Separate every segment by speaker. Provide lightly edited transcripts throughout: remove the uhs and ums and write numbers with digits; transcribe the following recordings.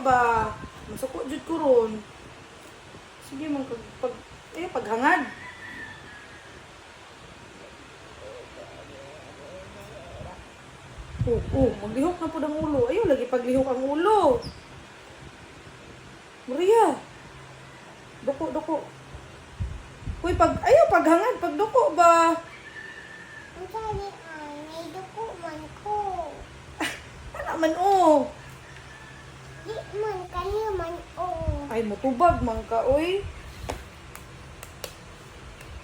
Speaker 1: ba? Masuko jud ko ron. Sige man paghangad. Maglihok na po ang ulo. Ayaw, lagi paglihok ang ulo. Maria. Doko. Uy, ayaw, paghangad, pagduko ba?
Speaker 2: Ang sabi ay, may duko man ko.
Speaker 1: Ano man, oh.
Speaker 2: Di man kayo man
Speaker 1: Ay, matubag man ka, uy.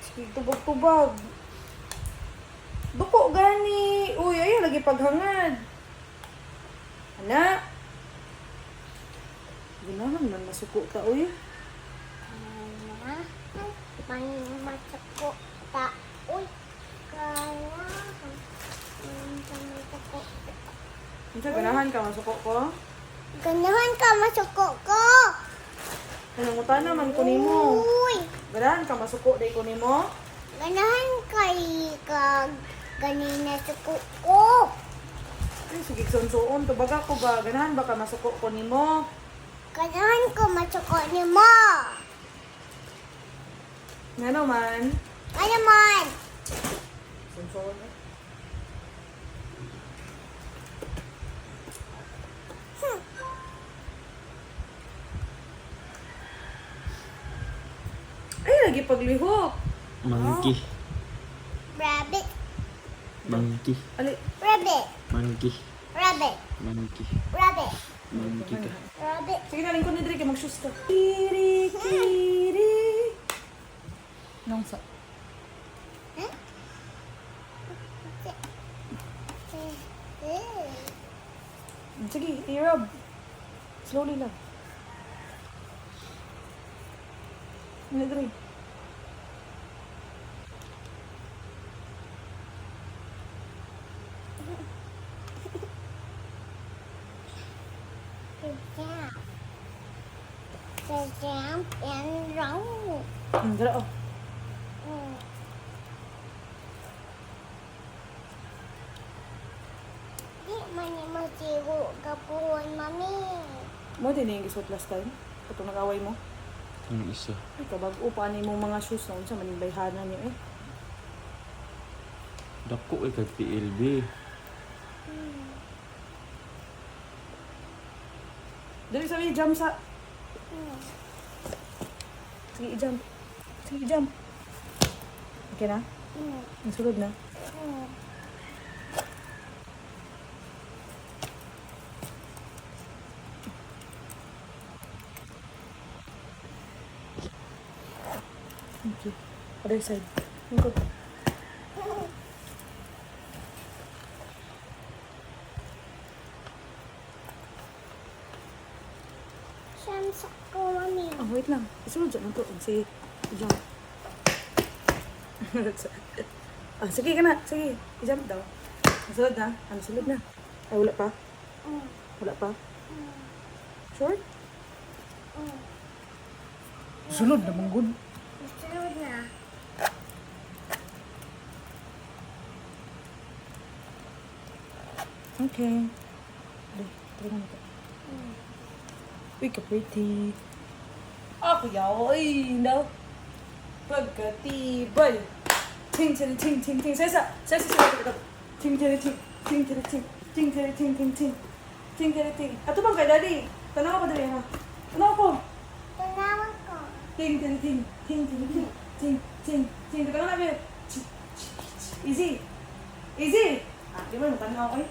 Speaker 1: Sige, tubag-tubag. Duko gani. Uy, ayaw, lagi paghangad. Anak. Ginahan man, masuko ka, uy.
Speaker 2: May masako ta. Uy, kaya.
Speaker 1: Isa, ganahan ka, masuko ko.
Speaker 2: Ganahan ka masuko ko.
Speaker 1: Nanangutan naman ko nimo.
Speaker 2: Uy,
Speaker 1: Ganahan ka, masuko day ko nimo.
Speaker 2: ganahan kay kag ganina suko ko.
Speaker 1: Ay, sige, sunsuon. Tubaga ko ba? Ganahan ba ka, masuko ko nimo?
Speaker 2: Ganahan ko masuko ni mo.
Speaker 1: Nga naman.
Speaker 2: Ano man?
Speaker 1: Sunsuon. Ay, lagi paglihok.
Speaker 3: Monkey.
Speaker 2: Rabbit,
Speaker 3: Monkey.
Speaker 1: Ali,
Speaker 2: rabbit,
Speaker 3: Monkey.
Speaker 2: rabbit,
Speaker 3: Monkey.
Speaker 2: rabbit,
Speaker 3: Monkey ka.
Speaker 2: rabbit.
Speaker 1: sige na, lingkod ni Dre, kay mag-shoes ka. Kiri. Nung sa...
Speaker 2: Huh?
Speaker 1: Sige, i-rub. Slowly lang. Ano, Dre?
Speaker 2: The jump and roll.
Speaker 1: Dre, oh.
Speaker 2: Di man ni masigo kapuan mami.
Speaker 1: Mo din yung gisot last time. Ito nag-away mo.
Speaker 3: Ang isa.
Speaker 1: Ay, kabag-o pa ni mo mga shoes na unsa maning bayhanan niyo eh.
Speaker 3: Dako kag PLB.
Speaker 1: Dali sabi, jump sa... Sige, i-jump. Sige, i-jump. Okay na? Ang sulod na. Okay. Other side. Lingkod.
Speaker 2: Saan sa ko mami?
Speaker 1: Oh, wait lang. Isulod dyan. Ito. Sige. I-jump. Sige ka na. Sige. I-jump daw. Nasulod na. Nasulod na. Ay, wala pa. Wala pa. Sure? Sulod na mong good.
Speaker 2: Sunod na.
Speaker 1: Okay. Try mo ito. Uy, ka-pretty. Ako yaw. No. Pagkatibay. Ting, ting, ting, ting, ting. Sesa. Sesa, sesa. Ting, ting, ting. Ting, ting, ting. Ting, ting, ting, ting, ting. Ting, ting, ting. Ato bang kay daddy? Tanaw ko dali ha. Tanaw ko.
Speaker 2: Tanawan ko.
Speaker 1: Ting, ting, ting. Ting, ting, ting. Ting, ting, ting. Tanaw na ba? Easy. Easy. Di ba yung tanaw ko eh?